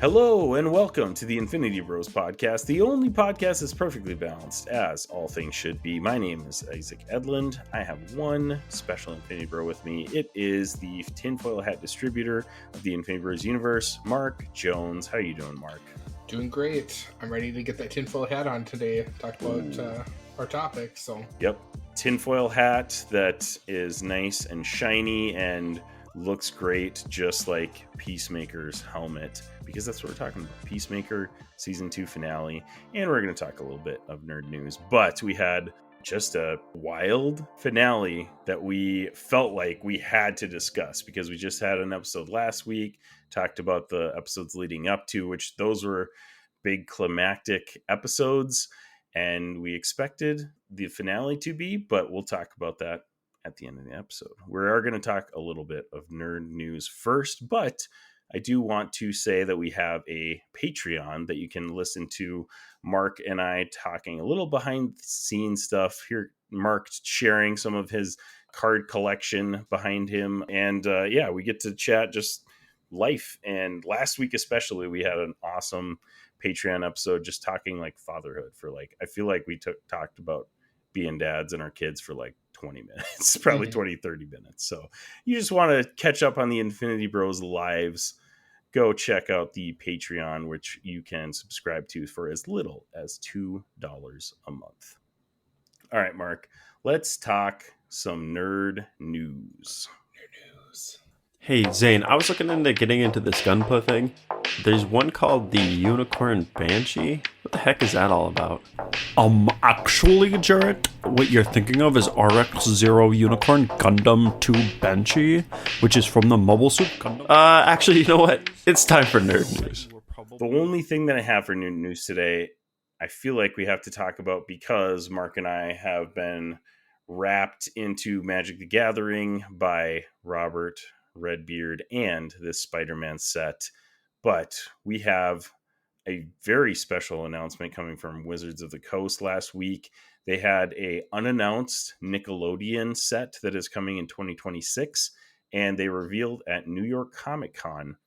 Hello and welcome to the Infinity Bros podcast, the only podcast that's perfectly balanced, as all things should be. My name is Isaac Edlund. I have one special Infinity Bro with me. It is the tinfoil hat distributor of the Infinity Bros universe, Mark Jones. How you doing, Mark? Doing great. I'm ready to get that tinfoil hat on today. Talk about our topic. Yep, tinfoil hat that is nice and shiny and looks great, just like Peacemaker's helmet, because that's what we're talking about. Peacemaker season 2 finale, and we're going to talk a little bit of nerd news. But we had just a wild finale that we felt like we had to discuss, because we just had an episode last week, talked about the episodes leading up to, which those were big climactic episodes, and we expected the finale to be, but we'll talk about that at the end of the episode. We are going to talk a little bit of nerd news first, but I do want to say that we have a Patreon that you can listen to Mark and I talking a little behind the scenes stuff. Here, Mark sharing some of his card collection behind him. And we get to chat just life. And last week especially, we had an awesome Patreon episode just talking like fatherhood for I feel like we talked about being dads and our kids for 20 minutes, probably 20, 30 minutes. So you just want to catch up on the Infinity Bros lives, go check out the Patreon, which you can subscribe to for as little as $2 a month. All right, Mark, let's talk some nerd news. Hey, Zane, I was looking into getting into this Gunpla thing. There's one called the Unicorn Banshee. What the heck is that all about? Actually, Jarrett, what you're thinking of is RX-0 Unicorn Gundam 2 Banshee, which is from the Mobile Suit Gundam. Actually, you know what? It's time for nerd news. The only thing that I have for nerd news today, I feel like we have to talk about, because Mark and I have been wrapped into Magic the Gathering by Robert Redbeard and this Spider-Man set. But we have a very special announcement coming from Wizards of the Coast last week. They had a unannounced Nickelodeon set that is coming in 2026, and they revealed at New York Comic Con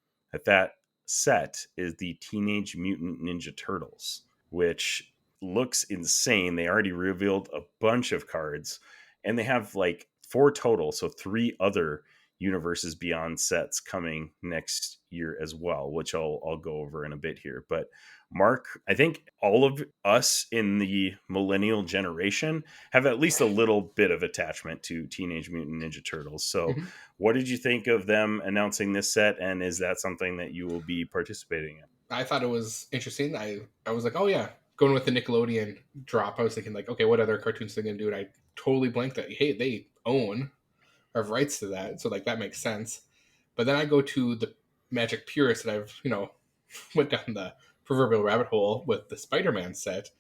that set is the Teenage Mutant Ninja Turtles, which looks insane. They already revealed a bunch of cards, and they have 4 total, so 3 other Universes Beyond sets coming next year as well, which I'll go over in a bit here. But Mark, I think all of us in the millennial generation have at least a little bit of attachment to Teenage Mutant Ninja Turtles. So what did you think of them announcing this set, and is that something that you will be participating in? I thought it was interesting. I was like, oh yeah, going with the Nickelodeon drop. I was thinking okay, what other cartoons are they going to do? And I totally blanked that, hey, they own or have rights to that, so that makes sense. But then I go to the Magic purist that I've went down the proverbial rabbit hole with the Spider-Man set.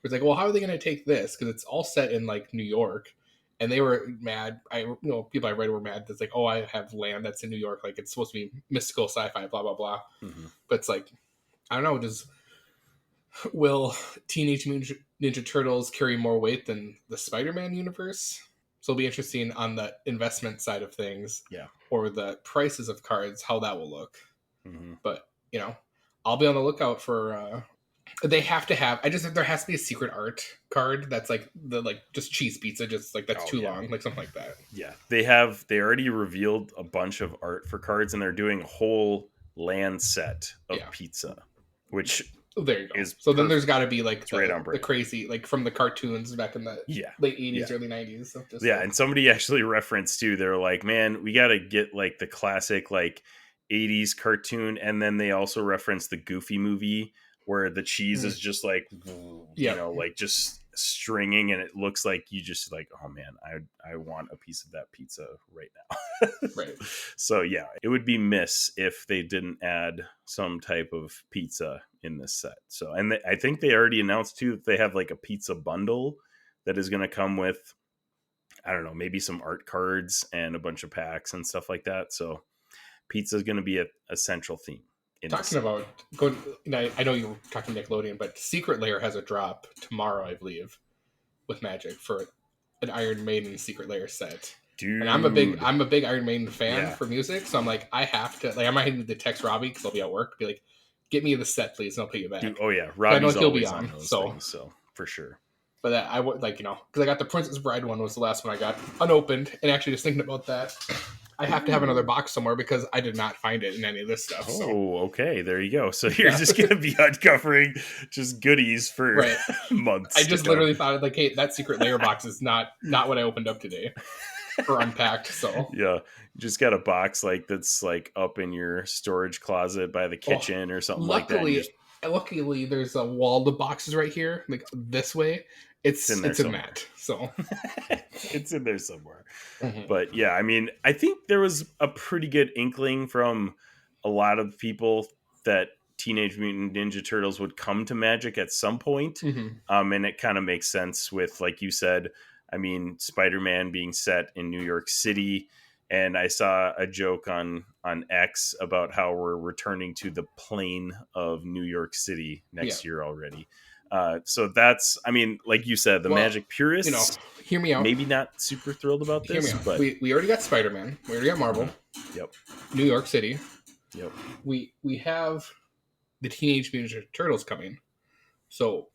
It's well, how are they going to take this? Because it's all set in New York, and they were mad. People I read were mad. That's oh, I have land that's in New York. It's supposed to be mystical sci-fi, blah blah blah. But it's I don't know. Will Teenage Mutant Ninja Turtles carry more weight than the Spider-Man universe? So it'll be interesting on the investment side of things, or the prices of cards, how that will look. But I'll be on the lookout for. They have to have. There has to be a secret art card that's just cheese pizza, just that's too long, something like that. Yeah, they already revealed a bunch of art for cards, and they're doing a whole land set of pizza, which. There you go. So then there's got to be the crazy from the cartoons back in the late 80s, early 90s. So and somebody actually referenced too. They're like, man, we got to get the classic 80s cartoon, and then they also referenced the Goofy movie where the cheese is just just stringing, and it looks like you just oh man, I want a piece of that pizza right now. Right. So it would be miss if they didn't add some type of pizza in this set. So, and I think they already announced too that they have a pizza bundle that is going to come with, I don't know, maybe some art cards and a bunch of packs and stuff like that. So pizza is going to be a central theme. Talking about going, I know you were talking Nickelodeon, but Secret Lair has a drop tomorrow, I believe, with Magic for an Iron Maiden Secret Lair set. Dude. And I'm a big Iron Maiden fan for music, so I'm I have to I might need to text Robbie because I'll be at work, be get me the set, please, and I'll pay you back. Dude, oh yeah, I know Robbie's he'll be always on on, those so. things, so for sure. But that I would like, because I got the Princess Bride one was the last one I got unopened, and actually just thinking about that, I have to have another box somewhere because I did not find it in any of this stuff. Oh, okay, there you go. So you're just gonna be uncovering just goodies for months. I just literally thought like, hey, that secret layer box is not what I opened up today or unpacked. So yeah, you just got a box like that's like up in your storage closet by the kitchen or something like that. Luckily, there's a wall of boxes right here, like this way. It's in that, so it's in there somewhere. Mm-hmm. But yeah, I mean, I think there was a pretty good inkling from a lot of people that Teenage Mutant Ninja Turtles would come to Magic at some point. Mm-hmm. And it kind of makes sense with, like you said, I mean, Spider-Man being set in New York City. And I saw a joke on X about how we're returning to the plane of New York City next year already. So that's, I mean, like you said, the Magic purists, hear me out. Maybe not super thrilled about this, but we already got Spider-Man. We already got Marvel. Yep. New York City. Yep. We have the Teenage Mutant Ninja Turtles coming. So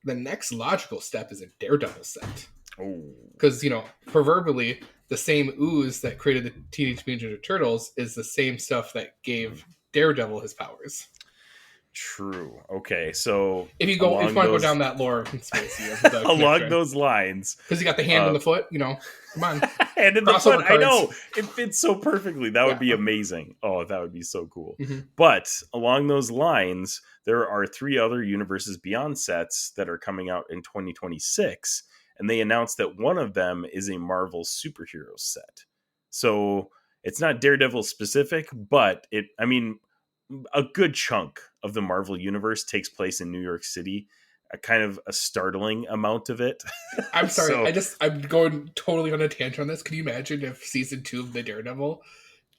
the next logical step is a Daredevil set. Oh. Because, proverbially, the same ooze that created the Teenage Mutant Ninja Turtles is the same stuff that gave Daredevil his powers. True. Okay, so if you want to go down that lore conspiracy along those lines, because you got the hand in the foot, come on, hand in the foot. I know it fits so perfectly. That would be amazing. Oh, that would be so cool. Mm-hmm. But along those lines, there are 3 other Universes Beyond sets that are coming out in 2026, and they announced that one of them is a Marvel superhero set. So it's not Daredevil specific, but a good chunk of the Marvel universe takes place in New York City, a kind of a startling amount of it. I'm sorry. I'm going totally on a tangent on this. Can you imagine if season 2 of the Daredevil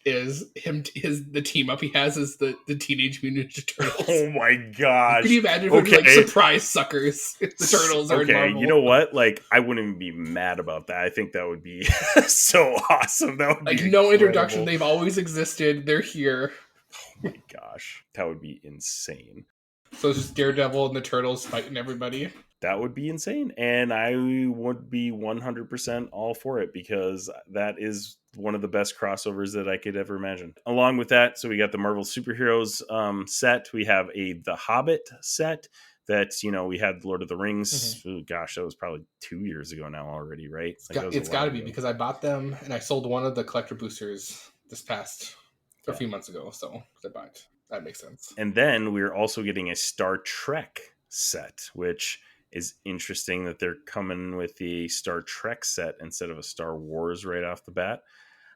is the team up he has is the Teenage Mutant Ninja Turtles? Oh my gosh. Can you imagine if like surprise suckers if the Turtles are in Marvel? You know what? Like, I wouldn't even be mad about that. I think that would be so awesome. That would be no introduction. They've always existed. They're here. Oh my gosh. That would be insane. So it's just Daredevil and the Turtles fighting everybody? That would be insane. And I would be 100% all for it because that is one of the best crossovers that I could ever imagine. Along with that, so we got the Marvel Superheroes set. We have the Hobbit set that, we had Lord of the Rings. Mm-hmm. Oh, gosh, that was probably 2 years ago now already, right? It's got to be because I bought them and I sold one of the collector boosters a few months ago. So that makes sense. And then we're also getting a Star Trek set, which is interesting that they're coming with the Star Trek set instead of a Star Wars right off the bat.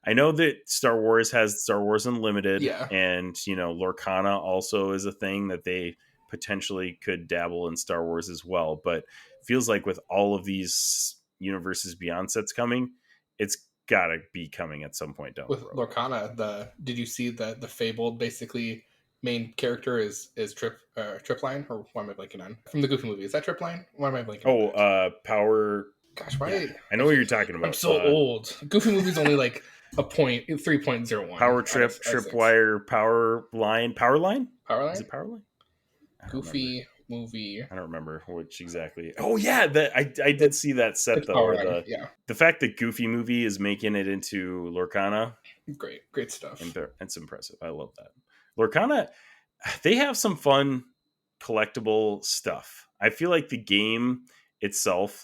I know that Star Wars has Star Wars Unlimited, and Lorcana also is a thing that they potentially could dabble in Star Wars as well. But it feels like with all of these Universes Beyond sets coming, it's gotta be coming at some point down the road. With Lorcana, did you see the fabled basically main character is Tripline, or what am I blanking on from the Goofy movie? Is that Tripline? What am I blanking on? Power. Gosh, why? Yeah, I know what you're talking about. I'm so old. Goofy movie's only like a 3.01. Power Tripwire, Power Line. Is it Power Line? Goofy movie. I don't remember which exactly. Oh yeah, I did see that set though. The fact that Goofy movie is making it into Lorcana. Great stuff. It's impressive. I love that. Lorcana, they have some fun collectible stuff. I feel like the game itself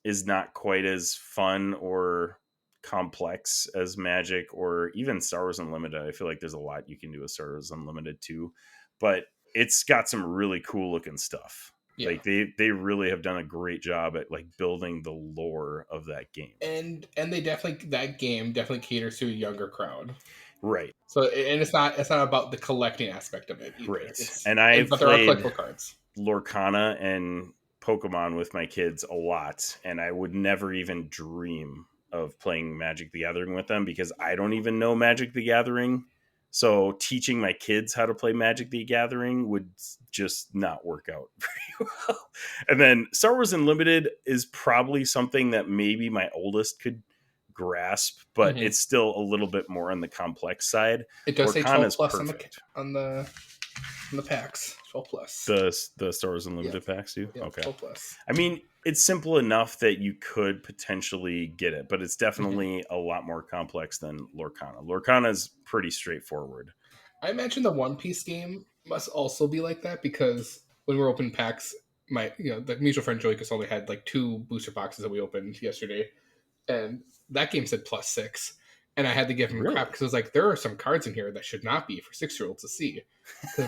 is not quite as fun or complex as Magic or even Star Wars Unlimited. I feel like there's a lot you can do with Star Wars Unlimited too, but it's got some really cool looking stuff. Yeah. Like they really have done a great job at building the lore of that game. And that game definitely caters to a younger crowd. Right. So, and it's not about the collecting aspect of it either. Right. But there are collectible cards. Lorcana and Pokemon with my kids a lot, and I would never even dream of playing Magic the Gathering with them because I don't even know Magic the Gathering. So teaching my kids how to play Magic the Gathering would just not work out very well. And then Star Wars Unlimited is probably something that maybe my oldest could grasp, but it's still a little bit more on the complex side. It does say 12 plus on the in the packs, 12 plus. The Stars Unlimited packs do? Yeah, okay. 12 plus. I mean, it's simple enough that you could potentially get it, but it's definitely a lot more complex than Lorcana. Lorcana is pretty straightforward. I imagine the One Piece game must also be like that, because when we're opening packs, the mutual friend Joey only had like 2 booster boxes that we opened yesterday, and that game said +6, and I had to give him Really? crap because I was like, there are some cards in here that should not be for 6-year-olds to see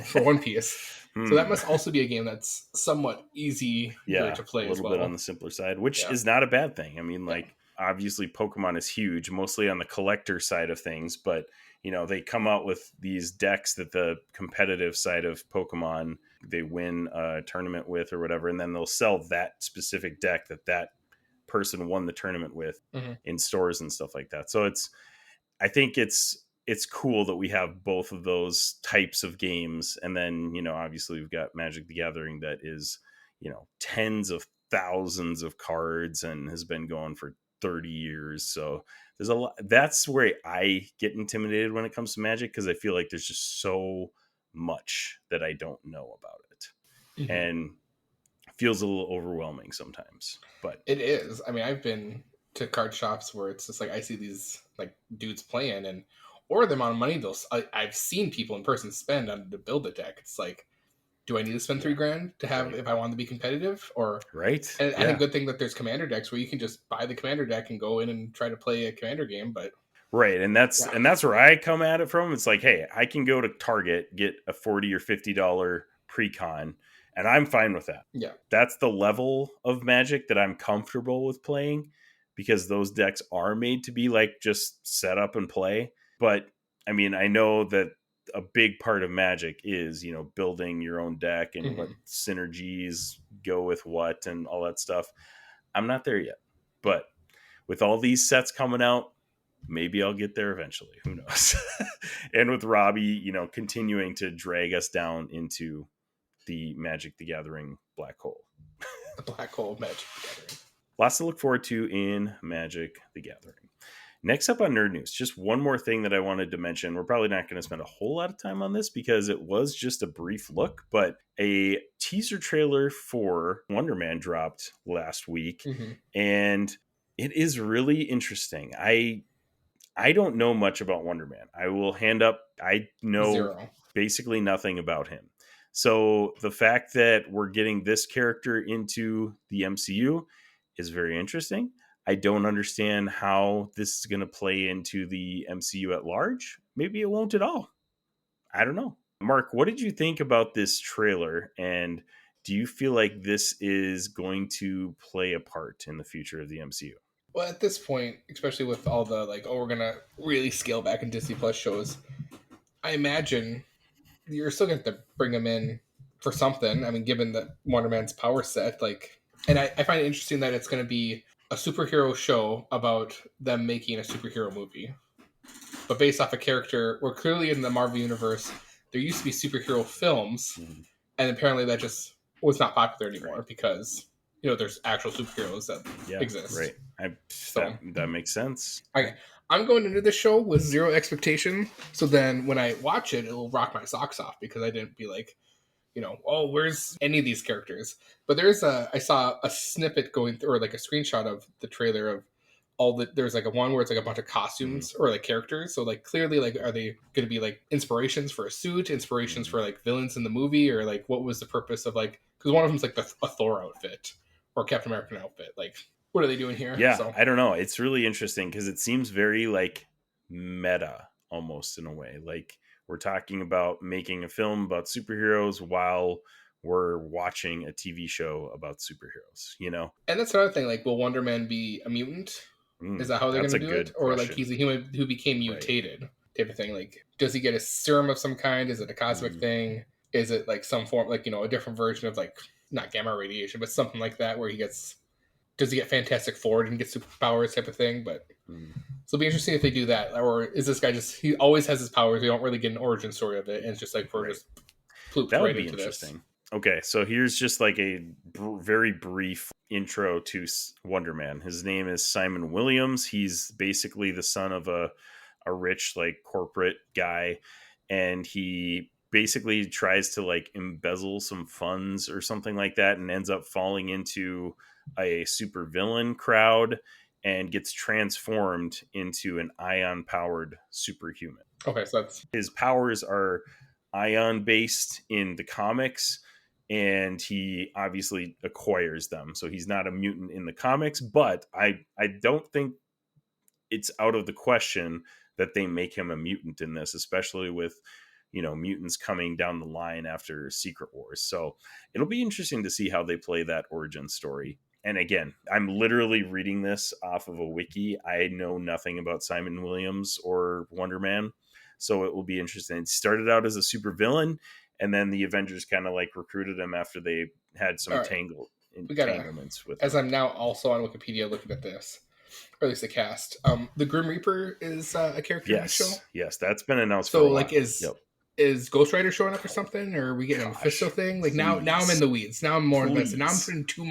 for One Piece. So that must also be a game that's somewhat easy to play a as little well. bit on the simpler side, which is not a bad thing. I mean, like, obviously Pokemon is huge, mostly on the collector side of things, but they come out with these decks that the competitive side of Pokemon, they win a tournament with or whatever, and then they'll sell that specific deck that person won the tournament with in stores and stuff like that. So I think it's cool that we have both of those types of games. And then, obviously we've got Magic the Gathering that is, tens of thousands of cards and has been going for 30 years. So there's a lot. That's where I get intimidated when it comes to Magic, because I feel like there's just so much that I don't know about it. And it feels a little overwhelming sometimes. But it is. I mean, I've been to card shops where it's just like I see these like dudes playing, and or the amount of money I've seen people in person spend on to build a deck. It's like, do I need to spend $3,000 to have if I want to be competitive? Or and a good thing that there's commander decks where you can just buy the commander deck and go in and try to play a commander game. But and that's where I come at it from. It's like, hey, I can go to Target, get a $40 or $50 pre-con, and I'm fine with that. Yeah, that's the level of Magic that I'm comfortable with playing, because those decks are made to be like just set up and play. But I mean, I know that a big part of Magic is, building your own deck and what synergies go with what and all that stuff. I'm not there yet, but with all these sets coming out, maybe I'll get there eventually. Who knows? And with Robbie, continuing to drag us down into the Magic the Gathering black hole. The black hole of Magic the Gathering. Lots to look forward to in Magic the Gathering. Next up on Nerd News, just one more thing that I wanted to mention. We're probably not going to spend a whole lot of time on this because it was just a brief look, but a teaser trailer for Wonder Man dropped last week, and it is really interesting. I don't know much about Wonder Man. I will hand up, I know basically nothing about him. So the fact that we're getting this character into the MCU is very interesting. I don't understand how this is going to play into the MCU at large. Maybe it won't at all. I don't know. Mark, what did you think about this trailer? And do you feel like this is going to play a part in the future of the MCU? Well, at this point, especially with all the we're going to really scale back in Disney Plus shows, I imagine you're still going to bring him in for something. I mean, given that Wonder Man's power set, and I find it interesting that it's going to be a superhero show about them making a superhero movie, but based off a character where clearly in the Marvel universe, there used to be superhero films, and apparently that just was not popular anymore because, there's actual superheroes that exist. Right. That makes sense. Okay. I'm going into this show with zero expectation. So then when I watch it, it'll rock my socks off because I didn't be like, where's any of these characters? But I saw a snippet going through, or like a screenshot of the trailer of there's like a one where it's like a bunch of costumes or like characters. So like clearly, like, are they going to be like inspirations for a suit, inspirations for like villains in the movie, or like what was the purpose of because one of them's like a Thor outfit or Captain American outfit. Like, what are they doing here? Yeah, so I don't know. It's really interesting because it seems very like meta almost in a way. Like we're talking about making a film about superheroes while we're watching a TV show about superheroes, And that's another thing. Like, will Wonder Man be a mutant? Is that how they're going to do it? Or like he's a human who became mutated type of thing? Like, does he get a serum of some kind? Is it a cosmic thing? Is it like some form, like, a different version of like, not gamma radiation, but something like that where does he get Fantastic Four and get superpowers type of thing? But so it'll be interesting if they do that. Or is this guy he always has his powers. We don't really get an origin story of it. And it's just like, we're just plooped right into interesting. This. Okay, so here's just like a very brief intro to Wonder Man. His name is Simon Williams. He's basically the son of a rich like corporate guy, and he basically tries to like embezzle some funds or something like that and ends up falling into a supervillain crowd and gets transformed into an ion powered superhuman. Okay, so that's His powers are ion based in the comics, and he obviously acquires them. So he's not a mutant in the comics, but I don't think it's out of the question that they make him a mutant in this, especially with, you know, mutants coming down the line after Secret Wars. So it'll be interesting to see how they play that origin story. And again, I'm literally reading this off of a wiki. I know nothing about Simon Williams or Wonder Man, so it will be interesting. It started out as a supervillain, and then the Avengers kind of like recruited him after they had some All right. entanglements with as him. I'm now also on Wikipedia looking at this, or at least the cast. The Grim Reaper is a character in the show. Yes, that's been announced. So for a like, while. is Ghost Rider showing up or something, or are we getting a Mephisto thing? Like now I'm in the weeds. Now I'm more invested. Now I'm putting too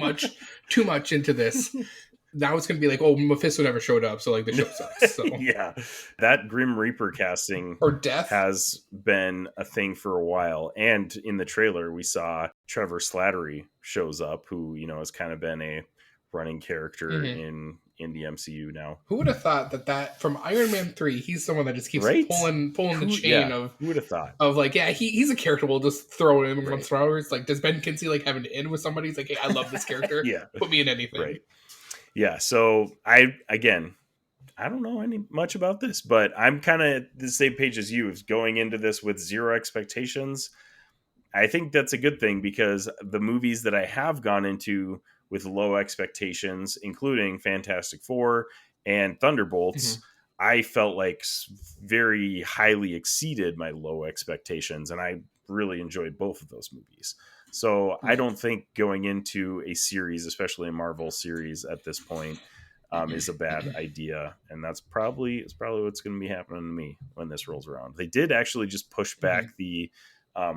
much into this. Now it's gonna be like, oh, Mephisto never showed up, so like the show sucks. So yeah, that Grim Reaper casting or Death has been a thing for a while. And in the trailer, we saw Trevor Slattery shows up, who, you know, has kind of been a running character in the MCU now. Who would have thought that from Iron Man 3, he's someone that just keeps pulling the chain of. Who would have thought? Of like, yeah, he's a character we'll just throw in once in a while. It's like, does Ben Kinsey like have an in with somebody? He's like, hey, I love this character. Yeah, put me in anything. Right. Yeah. So I don't know much about this, but I'm kind of the same page as you, is going into this with zero expectations. I think that's a good thing, because the movies that I have gone into with low expectations, including Fantastic Four and Thunderbolts, I felt like very highly exceeded my low expectations, and I really enjoyed both of those movies. So I don't think going into a series, especially a Marvel series at this point, is a bad idea. And that's probably what's going to be happening to me when this rolls around. They did actually just push back the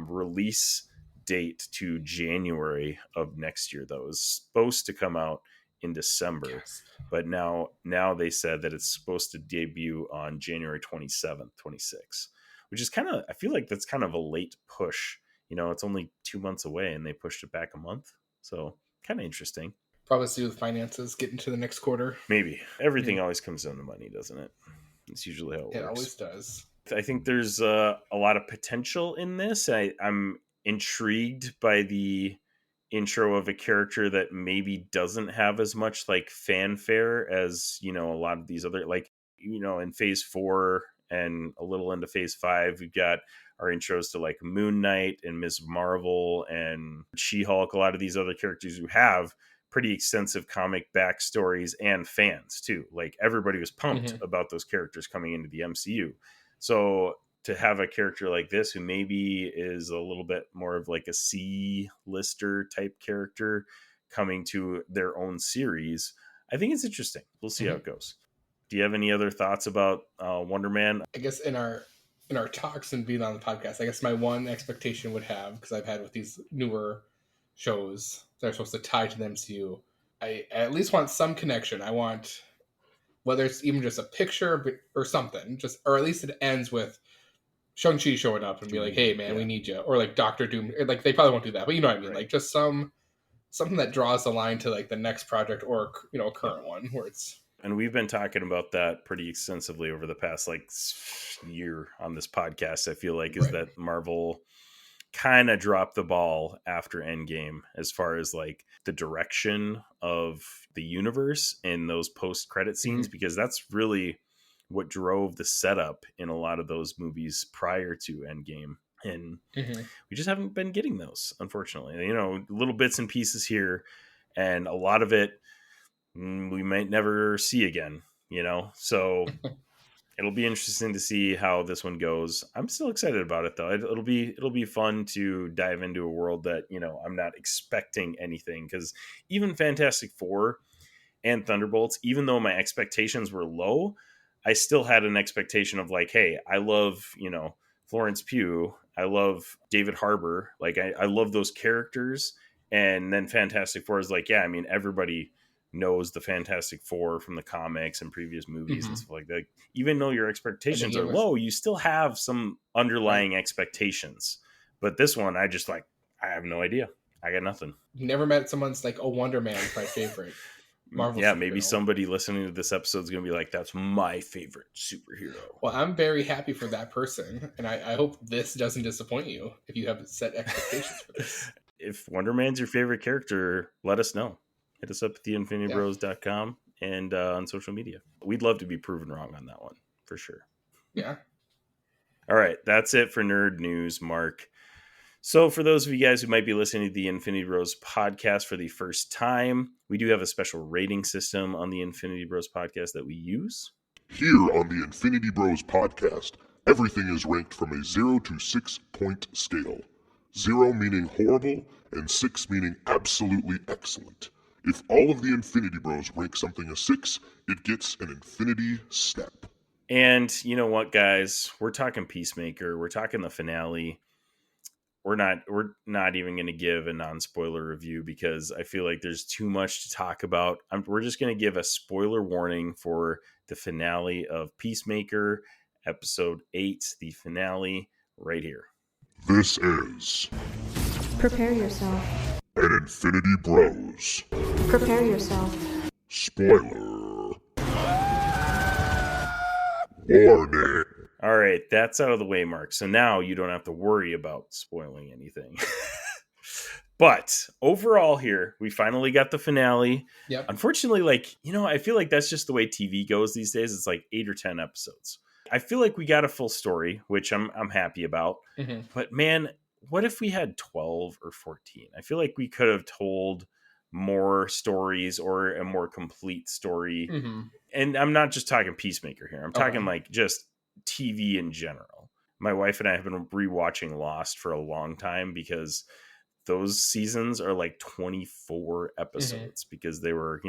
release date to January of next year, though. It was supposed to come out in December, but now they said that it's supposed to debut on January 27th, 26, which is kind of, I feel like that's kind of a late push. You know, it's only 2 months away and they pushed it back a month. So kind of interesting. Probably to do with finances getting to the next quarter. Maybe. Everything always comes down to money, doesn't it? It's usually how it works. It always does. I think there's a lot of potential in this. I'm intrigued by the intro of a character that maybe doesn't have as much like fanfare as, you know, a lot of these other, like, you know, in phase 4 and a little into phase 5, we've got our intros to like Moon Knight and Ms. Marvel and She-Hulk, a lot of these other characters who have pretty extensive comic backstories and fans too. Like everybody was pumped about those characters coming into the MCU. So to have a character like this, who maybe is a little bit more of like a C-lister type character coming to their own series, I think it's interesting. We'll see how it goes. Do you have any other thoughts about Wonder Man? I guess in our talks and being on the podcast, I guess my one expectation would have, because I've had with these newer shows that are supposed to tie to the MCU, I at least want some connection. I want, whether it's even just a picture or something, just, or at least it ends with Shang-Chi showing up and be like, hey man, we need you. Or like Doctor Doom. Like they probably won't do that, but you know what I mean? Right. Like just something that draws the line to like the next project, or, you know, a current one where it's. And we've been talking about that pretty extensively over the past like year on this podcast. I feel like is that Marvel kind of dropped the ball after Endgame as far as like the direction of the universe and those post-credit scenes, because that's really what drove the setup in a lot of those movies prior to Endgame. And we just haven't been getting those, unfortunately. You know, little bits and pieces here, and a lot of it we might never see again, you know? So it'll be interesting to see how this one goes. I'm still excited about it though. It'll be fun to dive into a world that, you know, I'm not expecting anything, because even Fantastic Four and Thunderbolts, even though my expectations were low, I still had an expectation of like, hey, I love, you know, Florence Pugh. I love David Harbour. Like I love those characters. And then Fantastic Four is like, yeah, I mean, everybody knows the Fantastic Four from the comics and previous movies and stuff like that. Even though your expectations are low, you still have some underlying expectations But this one, I have no idea. I got nothing. You never met someone's like, oh, Wonder Man's my favorite Marvel Yeah, superhero. maybe somebody listening to this episode is going to be like, that's my favorite superhero. Well, I'm very happy for that person, and I hope this doesn't disappoint you if you have set expectations for this. If Wonder Man's your favorite character, let us know. Hit us up at theinfinitybros.com and on social media. We'd love to be proven wrong on that one, for sure. Yeah. All right, that's it for Nerd News, Mark. So for those of you guys who might be listening to the Infinity Bros podcast for the first time, we do have a special rating system on the Infinity Bros podcast that we use. Here on the Infinity Bros podcast, everything is ranked from a 0 to 6 point scale. 0 meaning horrible, and 6 meaning absolutely excellent. If all of the Infinity Bros rank something a 6, it gets an Infinity Step. And you know what, guys? We're talking Peacemaker. We're talking the finale. We're not even going to give a non-spoiler review because I feel like there's too much to talk about. We're just going to give a spoiler warning for the finale of Peacemaker, episode 8, the finale, right here. This is Prepare yourself. an Infinity Bros Prepare yourself. spoiler warning. All right, that's out of the way, Mark. So now you don't have to worry about spoiling anything. But overall here, we finally got the finale. Yep. Unfortunately, I feel like that's just the way TV goes these days. It's like 8 or 10 episodes. I feel like we got a full story, which I'm happy about. Mm-hmm. But man, what if we had 12 or 14? I feel like we could have told more stories or a more complete story. Mm-hmm. And I'm not just talking Peacemaker here. I'm talking like just TV in general. My wife and I have been rewatching Lost for a long time because those seasons are like 24 episodes because they were,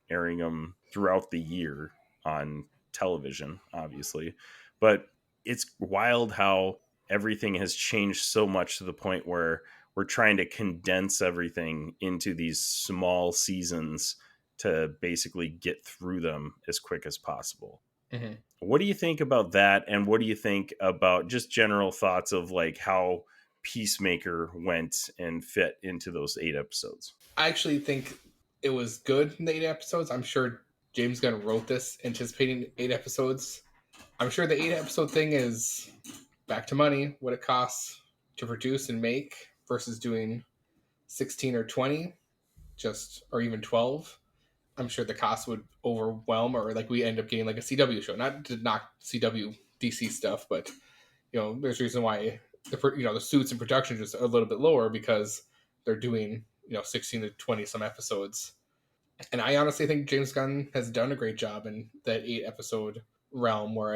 airing them throughout the year on television, obviously. But it's wild how everything has changed so much to the point where we're trying to condense everything into these small seasons to basically get through them as quick as possible. Mm-hmm. What do you think about that? And what do you think about just general thoughts of like how Peacemaker went and fit into those 8 episodes? I actually think it was good in the 8 episodes. I'm sure James Gunn wrote this anticipating 8 episodes. I'm sure the 8 episode thing is back to money, what it costs to produce and make versus doing 16 or 20, or even 12. I'm sure the cost would overwhelm, or like we end up getting like a CW show. Not to knock CW DC stuff, but there's a reason why the suits and production just a little bit lower because they're doing 16 to 20 some episodes. And I honestly think James Gunn has done a great job in that 8 episode realm where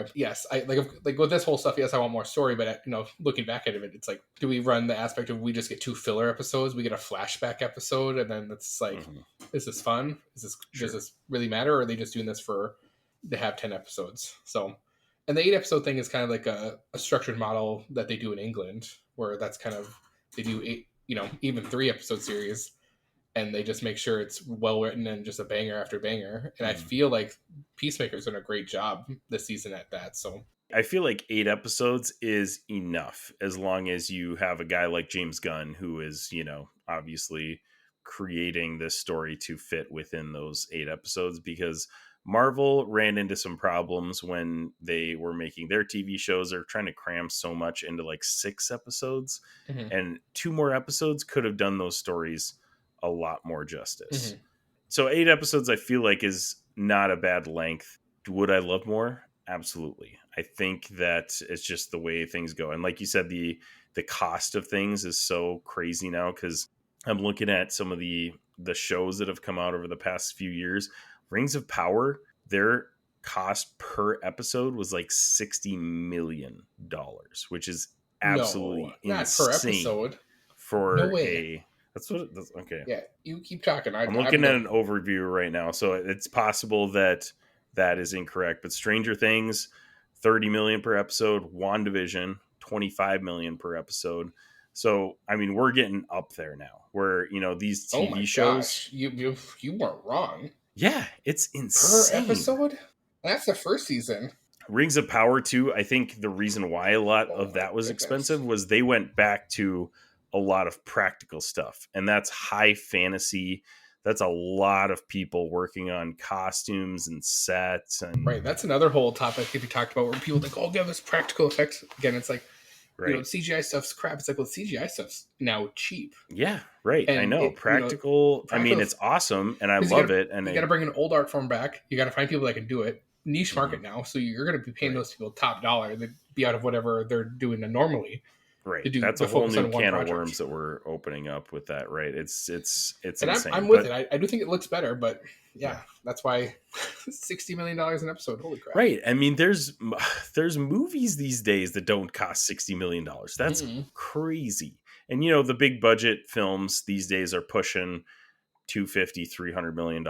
I like with this whole stuff. Yes, I want more story, but looking back at it, it's like, do we run the aspect of we just get 2 filler episodes, we get a flashback episode, and then it's like, is this fun? Does this really matter, or are they just doing this to have 10 episodes? So, and the 8 episode thing is kind of like a structured model that they do in England, where that's kind of, they do 8, even 3 episode series, and they just make sure it's well written and just a banger after banger. And I feel like Peacemaker's done a great job this season at that. So I feel like 8 episodes is enough as long as you have a guy like James Gunn who is, obviously creating this story to fit within those 8 episodes, because Marvel ran into some problems when they were making their TV shows. They're trying to cram so much into like 6 episodes, and 2 more episodes could have done those stories a lot more justice. So 8 episodes I feel like is not a bad length. Would I love more? Absolutely. I think that it's just the way things go. And like you said, the cost of things is so crazy now, because I'm looking at some of the shows that have come out over the past few years. Rings of Power, their cost per episode was like $60 million, which is absolutely not insane per episode. For No way. Okay. Yeah, you keep talking. I'm looking at an overview right now, so it's possible that is incorrect. But Stranger Things, $30 million per episode. WandaVision, $25 million per episode. So I mean, we're getting up there now, where these TV shows. Gosh, you weren't wrong. Yeah, it's insane Per episode. That's the first season. Rings of Power too. I think the reason why a lot of that was expensive was they went back to a lot of practical stuff, and that's high fantasy. That's a lot of people working on costumes and sets, and Right. That's another whole topic if you talked about where people think, oh, give us practical effects. Again, it's like, right. CGI stuff's crap. It's like, well, CGI stuff's now cheap. Yeah, right. And I know. Practical. I mean, it's awesome, and I love it. And you got to bring an old art form back. You got to find people that can do it. Niche market now, so you're going to be paying those people top dollar. They'd be out of whatever they're doing normally. Right. That's a whole new can of worms that we're opening up with that. Right. It's and insane. I'm with it. I do think it looks better, but yeah, that's why $60 million an episode. Holy crap! Right. I mean, there's movies these days that don't cost $60 million. That's crazy. And the big budget films these days are pushing $250-300 million,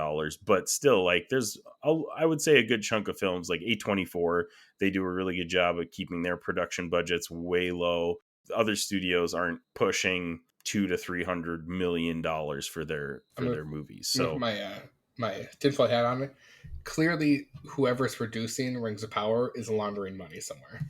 but still, like, there's I would say a good chunk of films like A24. They do a really good job of keeping their production budgets way low. Other studios aren't pushing $200-300 million for their movies. So my tinfoil hat on it. Clearly, whoever's producing Rings of Power is laundering money somewhere.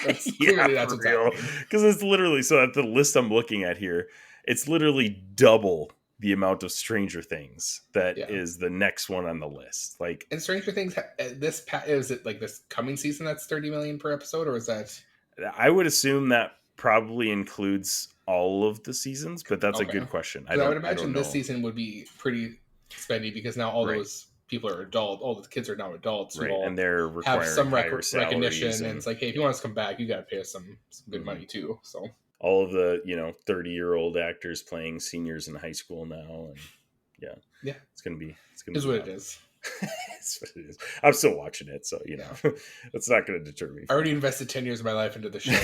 That's what's happening. Because it's literally, so at the list I'm looking at here, it's literally double the amount of Stranger Things that is the next one on the list. Like, and Stranger Things, is it like this coming season that's 30 million per episode, or is that? I would assume that probably includes all of the seasons, but that's a good question. I would imagine this season would be pretty spendy because now all those people are adult. All the kids are now adults, right? And they're requiring have some recognition, and it's like, hey, if you want us to come back, you got to pay us some good money too. So all of the 30-year-old actors playing seniors in high school now, and it's gonna be what it is. It's what it is. I'm still watching it, so it's not going to deter me. I already invested 10 years of my life into the show.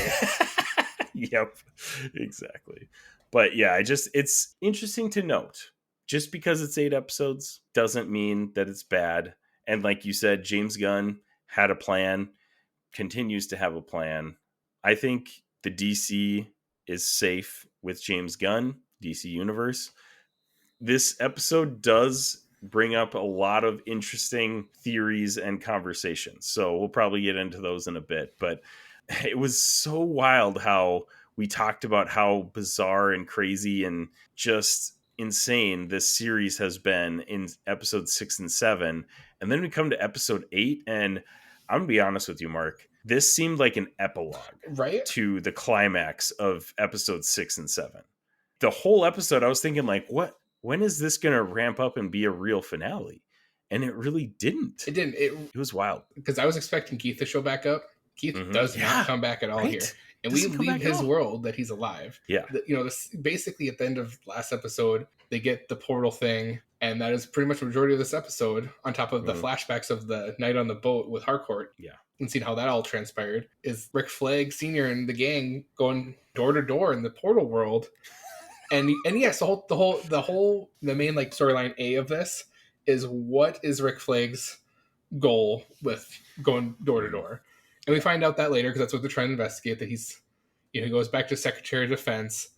Yep, exactly. But yeah, it's interesting to note. Just because it's 8 episodes doesn't mean that it's bad. And like you said, James Gunn had a plan, continues to have a plan. I think the DC is safe with James Gunn, DC Universe. This episode does bring up a lot of interesting theories and conversations. So we'll probably get into those in a bit. But it was so wild how we talked about how bizarre and crazy and just insane this series has been in episode 6 and 7. And then we come to episode 8. And I'm going to be honest with you, Mark. This seemed like an epilogue to the climax of episode 6 and 7. The whole episode, I was thinking, like, when is this going to ramp up and be a real finale? And it really didn't. It didn't. It was wild. Because I was expecting Gathe to show back up. Gathe does not come back at all here. And we leave his world that he's alive. Yeah. Basically at the end of last episode, they get the portal thing. And that is pretty much the majority of this episode, on top of the flashbacks of the night on the boat with Harcourt. Yeah. And seeing how that all transpired, is Rick Flag Sr. and the gang going door to door in the portal world. And yes, the main like storyline A of this is, what is Rick Flag's goal with going door to door? And we find out that later, because that's what they're trying to investigate, that he's, he goes back to Secretary of Defense.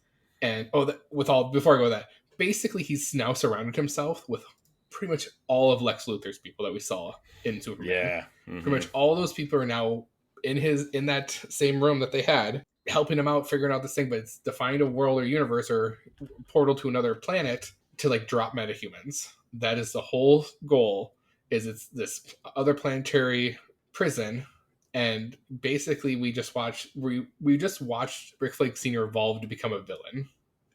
And before I go to that, basically he's now surrounded himself with pretty much all of Lex Luthor's people that we saw in Superman. Yeah. Pretty much all those people are now in that same room that they had, helping him out, figuring out this thing. But it's to find a world or universe or portal to another planet to like drop metahumans. That is the whole goal. It's this other planetary prison. And basically we just watched Rick Flag Sr. evolve to become a villain,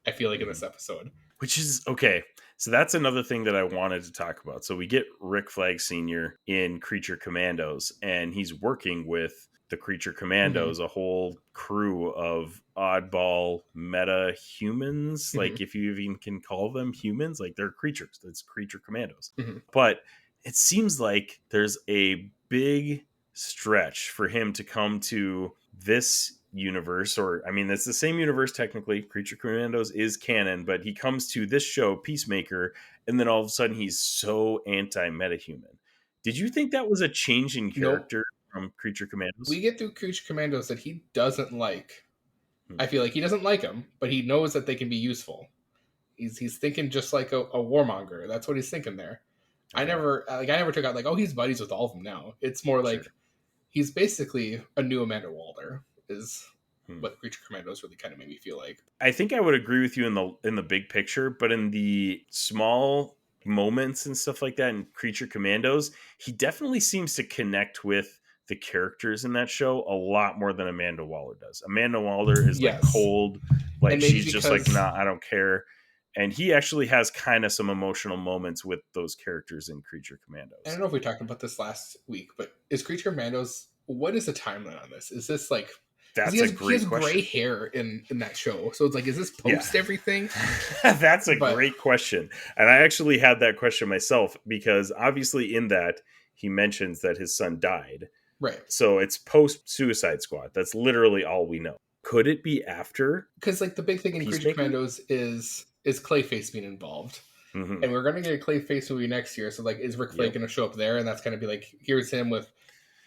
I feel like, in this episode. Which is okay. So that's another thing that I wanted to talk about. So we get Rick Flag Sr. in Creature Commandos, and he's working with the Creature Commandos, a whole crew of oddball meta humans. Like, if you even can call them humans, like, they're creatures. That's Creature Commandos. But it seems like there's a big stretch for him to come to this universe, or I mean, it's the same universe technically. Creature Commandos is canon, but he comes to this show, Peacemaker, and then all of a sudden he's so anti-metahuman. Did you think that was a change in character from Creature Commandos? We get through Creature Commandos that he doesn't like. I feel like he doesn't like them, but he knows that they can be useful. He's thinking just like a warmonger. That's what he's thinking there. I never took out like, oh, he's buddies with all of them now. It's more like he's basically a new Amanda Waller, is Hmm. what Creature Commandos really kind of made me feel like. I think I would agree with you in the big picture, but in the small moments and stuff like that in Creature Commandos, he definitely seems to connect with the characters in that show a lot more than Amanda Waller does. Amanda Waller is like Yes. cold, like And maybe she's just like, because- nah, I don't care. And he actually has kind of some emotional moments with those characters in Creature Commandos. I don't know if we talked about this last week, but is Creature Commandos, what is the timeline on this? Is this like, That's he has, a great question. gray hair in that show. So it's like, is this post everything? That's a great question. And I actually had that question myself because obviously in that he mentions that his son died. Right. So it's post Suicide Squad. That's literally all we know. Could it be after? Because like the big thing in Creature Peacemaker? Commandos is Clayface being involved. Mhm. And we're going to get a Clayface movie next year. So like, is Rick Flag Yep. going to show up there? And that's going to be like, here's him with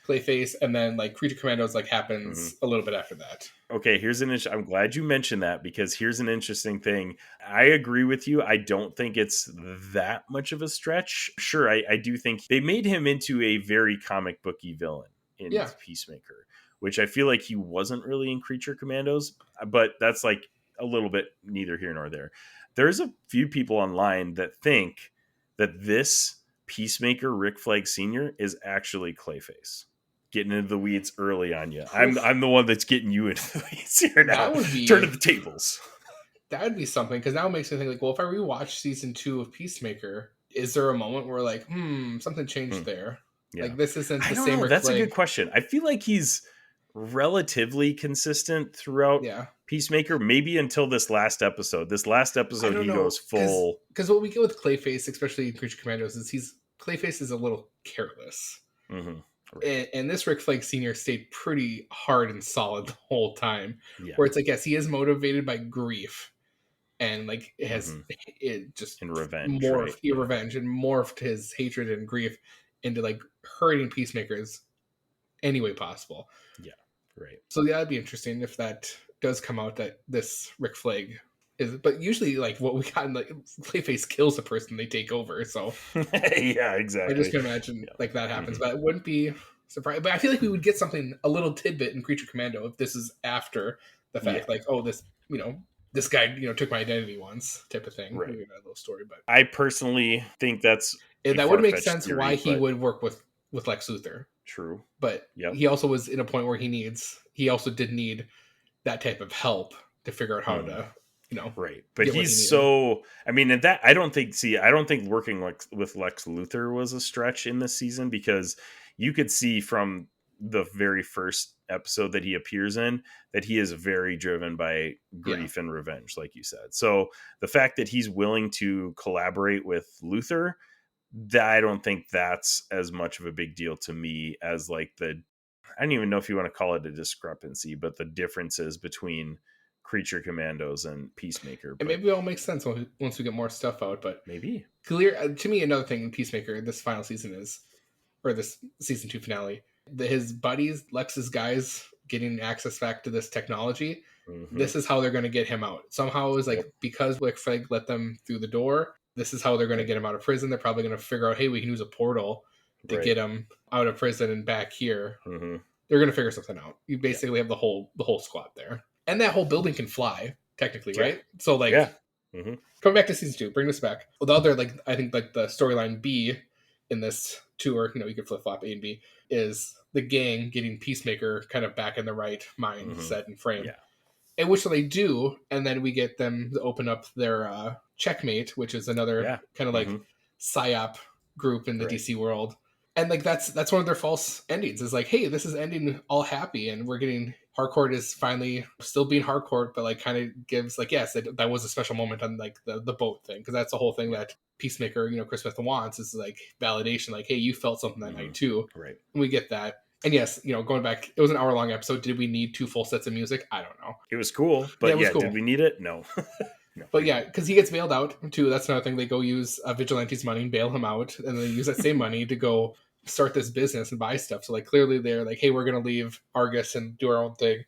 Clayface. And then like Creature Commandos like happens a little bit after that. Okay, I'm glad you mentioned that because here's an interesting thing. I agree with you. I don't think it's that much of a stretch. Sure, I do think they made him into a very comic booky villain in Peacemaker, which I feel like he wasn't really in Creature Commandos, but that's like a little bit neither here nor there. There's a few people online that think that this Peacemaker Rick Flag Sr. is actually Clayface. Getting into the weeds early on you. I'm the one that's getting you into the weeds here now. That would be, turn to the tables. That would be something, because now it makes me think like, well, if I rewatch season 2 of Peacemaker, is there a moment where like, something changed there? Yeah. Like this isn't the I don't same know. Rick That's Flag. a good question. I feel like he's relatively consistent throughout Peacemaker, maybe until this last episode. This last episode, he goes full. Because what we get with Clayface, especially in Creature Commandos, is Clayface is a little careless. Mm-hmm. Right. And this Rick Flag Sr. stayed pretty hard and solid the whole time. Yeah. Where it's like, yes, he is motivated by grief. And like it has it just in revenge, revenge and morphed his hatred and grief into like hurting peacemakers any way possible. Yeah. Right. So yeah, it'd be interesting if that does come out, that this Rick Flag is, but usually like what we got in like Clayface kills the person they take over. So yeah, exactly. I just can imagine like that happens, but it wouldn't be surprising. But I feel like we would get something, a little tidbit in Creature Commando if this is after the fact, like, oh, this, this guy, took my identity once, type of thing. Right. Maybe that little story, but I personally think that would make sense theory, why he would work with Lex Luthor. True, but he also was in a point where he also did need that type of help to figure out how to, right. But he's so. I mean, and that I don't think working with Lex Luthor was a stretch in this season, because you could see from the very first episode that he appears in that he is very driven by grief and revenge, like you said. So the fact that he's willing to collaborate with Luthor, that I don't think that's as much of a big deal to me as like I don't even know if you want to call it a discrepancy, but the differences between Creature Commandos and Peacemaker. And maybe it all makes sense once we get more stuff out, but maybe clear to me. Another thing in Peacemaker, this final season or this season 2 finale, his buddies, Lex's guys, getting access back to this technology. This is how they're going to get him out. Somehow it's like, because Rick Flag let them through the door, this is how they're going to get him out of prison. They're probably going to figure out, hey, we can use a portal to get him out of prison and back here. They're going to figure something out. You basically have the whole squad there, and that whole building can fly technically, right? So like, coming back to season 2, bring this back. Well, the other, like, I think like the storyline B in this tour, you could flip flop A and B, is the gang getting Peacemaker kind of back in the right mindset and frame. Yeah. And which they do, and then we get them to open up their Checkmate, which is another kind of like psyop group in the DC world. And like that's one of their false endings. Is like, hey, this is ending all happy, and we're getting Harcourt is finally still being Harcourt, but like kind of gives like, yes, that was a special moment on like the boat thing, because that's the whole thing that Peacemaker, Chris Smith wants, is like validation, like, hey, you felt something that night too, right? And we get that. And yes, going back, it was an hour-long episode. Did we need 2 full sets of music? I don't know. It was cool, but cool. Did we need it? No. No. But yeah, because he gets bailed out too. That's another thing. They go use Vigilante's money and bail him out, and then they use that same money to go start this business and buy stuff. So like clearly they're like, hey, we're gonna leave Argus and do our own thing,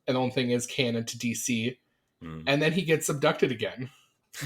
and the only thing is canon to DC. And then he gets abducted again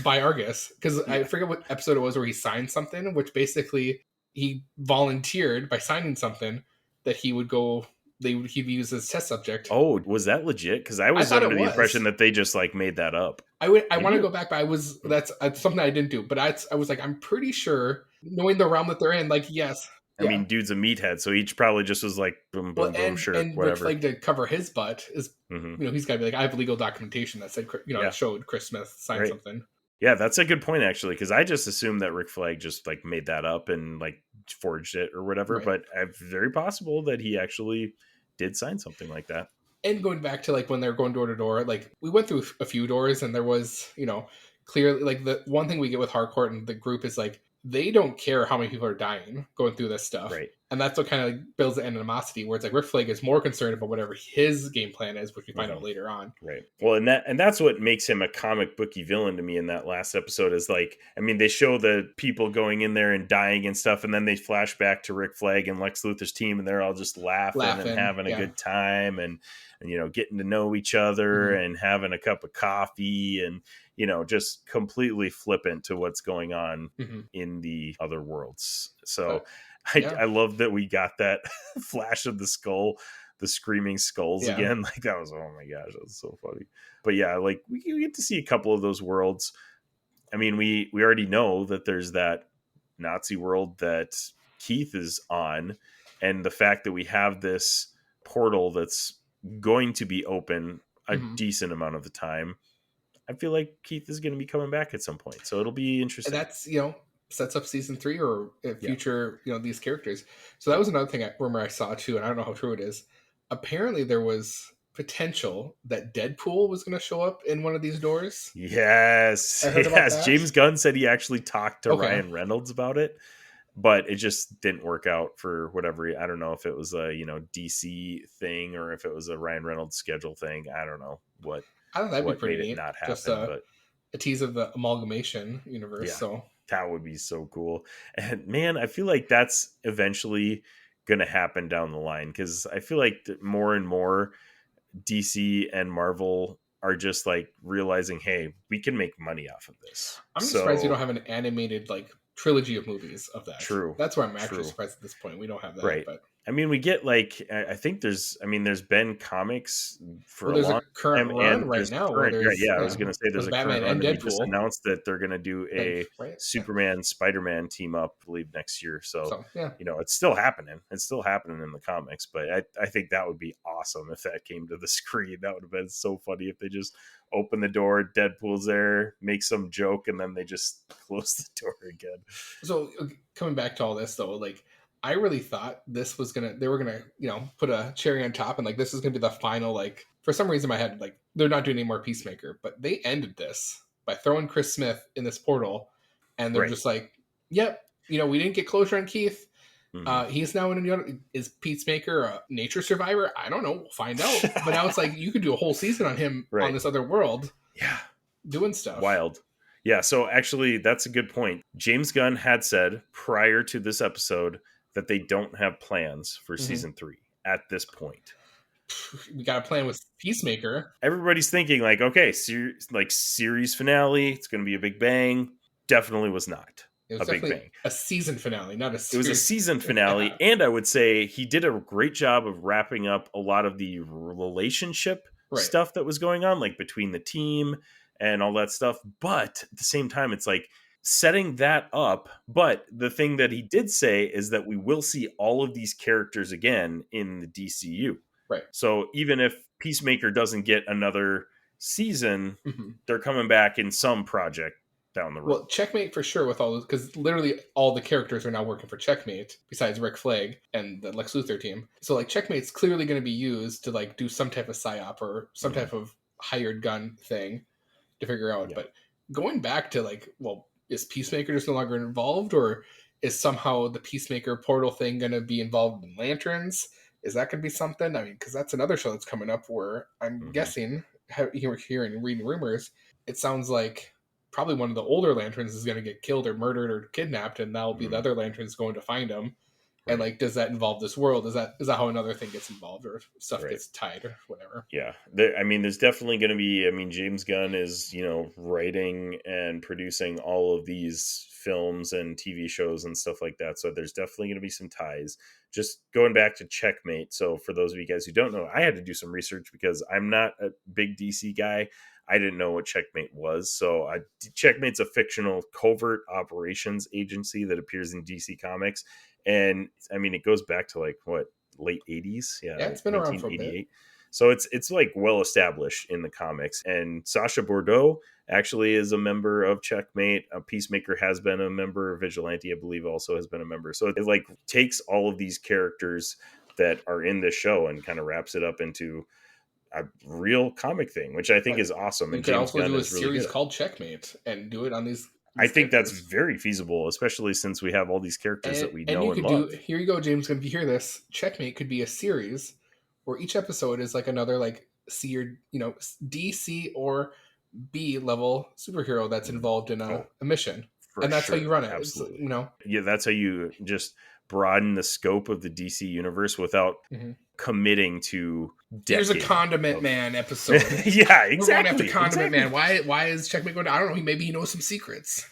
by Argus, because I forget what episode it was where he signed something, which basically he volunteered by signing something that he would go he'd be used as test subject. Oh, was that legit? Because I was thought under it the was. impression that they just like made that up. I want to go back, but that's something I didn't do. But I was like, I'm pretty sure, knowing the realm that they're in, like, yes. I mean, dude's a meathead, so he probably just was like, boom, boom, boom, sure, and whatever. Rick Flag to cover his butt is, Mhm. he's got to be like, I have legal documentation that said, showed Chris Smith signed something. Yeah, that's a good point, actually, because I just assumed that Rick Flag just like made that up and like forged it or whatever. Right. But it's very possible that he actually did sign something like that. And going back to like when they're going door to door, like we went through a few doors and there was, clearly like the one thing we get with Harcourt and the group is like they don't care how many people are dying going through this stuff. Right. And that's what kind of like builds the animosity where it's like Rick Flag is more concerned about whatever his game plan is, which we find out later on. Right. Well, and that's what makes him a comic booky villain to me in that last episode is like, I mean, they show the people going in there and dying and stuff, and then they flash back to Rick Flag and Lex Luthor's team, and they're all just laughing and having a good time and getting to know each other and having a cup of coffee and just completely flippant to what's going on in the other worlds. So I love that we got that flash of the skull, the screaming skulls again. Like that was, oh my gosh, that was so funny. But yeah, like we get to see a couple of those worlds. I mean, we already know that there's that Nazi world that Keith is on, and the fact that we have this portal that's going to be open a decent amount of the time. I feel like Keith is going to be coming back at some point, so it'll be interesting. And that's sets up season 3 or future these characters. So that was another thing rumor I saw too, and I don't know how true it is. Apparently, there was potential that Deadpool was going to show up in one of these doors. Yes. James Gunn said he actually talked to Ryan Reynolds about it, but it just didn't work out for whatever. I don't know if it was a DC thing or if it was a Ryan Reynolds schedule thing. I don't know what. I think that'd be pretty neat. Not happen, just a tease of the amalgamation universe. So that would be so cool. And man, I feel like that's eventually going to happen down the line because I feel like more and more DC and Marvel are just like realizing, hey, we can make money off of this. I'm surprised you don't have an animated like trilogy of movies of that. True. That's where I'm actually surprised at this point. We don't have that. Right. But I mean, we get like I think there's been comics for a long current time, run and right now. I was going to say there's a Batman current and run. Deadpool. They just announced that they're going to do a Superman Spider-Man team up, I believe, next year. So it's still happening. It's still happening in the comics, but I think that would be awesome if that came to the screen. That would have been so funny if they just open the door, Deadpool's there, make some joke, and then they just close the door again. So coming back to all this though, like I really thought they were gonna put a cherry on top and like this is gonna be the final, like for some reason in my head like they're not doing any more Peacemaker, but they ended this by throwing Chris Smith in this portal and they're just like, yep, we didn't get closure on Keith. He's now is Peacemaker a nature survivor? I don't know. We'll find out. But now it's like you could do a whole season on him on this other world. Yeah. Doing stuff. Wild. Yeah. So actually, that's a good point. James Gunn had said prior to this episode that they don't have plans for season 3 at this point. We got a plan with Peacemaker. Everybody's thinking like, okay, series finale. It's going to be a big bang. Definitely was not. It was definitely a season finale, not a series. It was a season finale, and I would say he did a great job of wrapping up a lot of the relationship stuff that was going on, like between the team and all that stuff. But at the same time, it's like setting that up. But the thing that he did say is that we will see all of these characters again in the DCU. Right. So even if Peacemaker doesn't get another season, they're coming back in some project down the road. Well, Checkmate for sure with all those, because literally all the characters are now working for Checkmate besides Rick Flag and the Lex Luthor team. So like Checkmate's clearly going to be used to like do some type of psyop or some type of hired gun thing to figure out. But going back to like, well, is Peacemaker just no longer involved, or is somehow the Peacemaker portal thing going to be involved in Lanterns? Is that going to be something? I mean, because that's another show that's coming up where I'm guessing, hearing and reading rumors, it sounds like probably one of the older Lanterns is going to get killed or murdered or kidnapped, and that'll be the other Lanterns going to find him And like, does that involve this world? Is that how another thing gets involved, or stuff Right. gets tied, or whatever? Yeah, there's definitely going to be. I mean, James Gunn is writing and producing all of these films and TV shows and stuff like that. So there's definitely going to be some ties. Just going back to Checkmate. So for those of you guys who don't know, I had to do some research because I'm not a big DC guy. I didn't know what Checkmate was. So Checkmate's a fictional covert operations agency that appears in DC Comics. And I mean, it goes back to like what, late 80s? Yeah, it's been around for a bit. So it's like well established in the comics. And Sacha Bordeaux actually is a member of Checkmate. Peacemaker has been a member. Vigilante, I believe, also has been a member. So it like takes all of these characters that are in this show and kind of wraps it up into a real comic thing, which I think is awesome. You and could James also Gunn do a is really series good. called Checkmate and do it on these I think that's characters. very feasible, especially since we have all these characters that we know and love. Here you go, James. If you hear this, Checkmate could be a series where each episode is like another like C or D, C, or B level superhero that's involved in a mission, and that's how you run it. Absolutely, It's, yeah, that's how you just broaden the scope of the DC universe without committing to. Here's a Condiment Man episode. Yeah, exactly. We're going after Condiment Man. Why is Checkmate going? I don't know. Maybe he knows some secrets.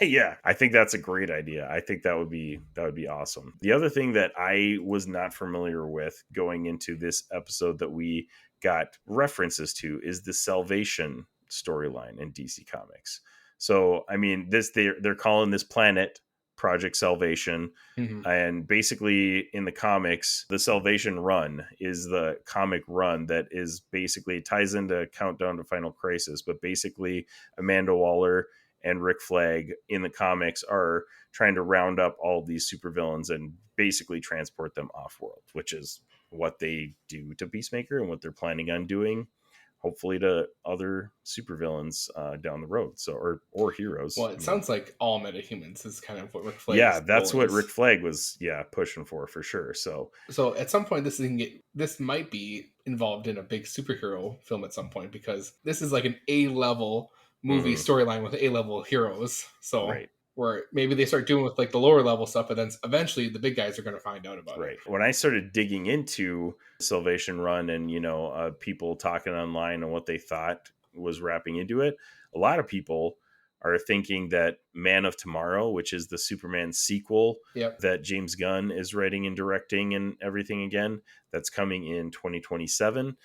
Yeah, I think that's a great idea. I think that would be awesome. The other thing that I was not familiar with going into this episode that we got references to is the Salvation storyline in DC Comics. So, I mean, they're calling this planet Project Salvation. And basically in the comics, the Salvation Run is the comic run that is basically ties into Countdown to Final Crisis, but basically Amanda Waller and Rick Flag in the comics are trying to round up all these supervillains and basically transport them off-world, which is what they do to Peacemaker and what they're planning on doing, hopefully to other supervillains down the road. So, or heroes. Well, it sounds like all metahumans is kind of what Rick Flag. Yeah, that's what Rick Flag was. pushing for sure. So at some point, this might be involved in a big superhero film at some point, because this is like an A-level movie storyline with A-level heroes. So where maybe they start doing with like the lower level stuff, but then eventually the big guys are going to find out about it. When I started digging into Salvation Run and people talking online and what they thought was wrapping into it, a lot of people are thinking that Man of Tomorrow, which is the Superman sequel that James Gunn is writing and directing and everything again, that's coming in 2027.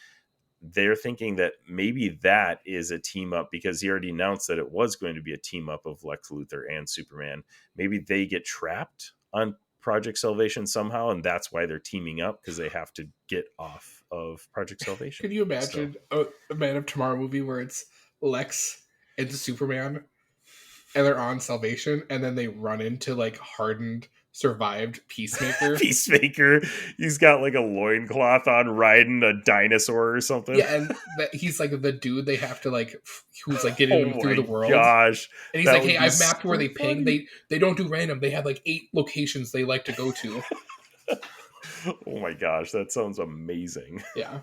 They're thinking that maybe that is a team up, because he already announced that it was going to be a team up of Lex Luthor and Superman. Maybe they get trapped on Project Salvation somehow, and that's why they're teaming up, because they have to get off of Project Salvation. Could you imagine a Man of Tomorrow movie where it's Lex and Superman and they're on Salvation, and then they run into like hardened, survived Peacemaker? He's got like a loincloth on, riding a dinosaur or something. Yeah, and he's like the dude they have to like, who's like getting him through the world. Gosh, and he's like, hey, I've mapped where they ping. They don't do random. They have like 8 locations they like to go to. Oh my gosh, that sounds amazing. Yeah.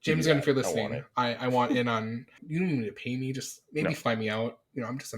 James Gunn, if you're listening, I want in on. You don't even need to pay me. Just maybe fly me out. I'm just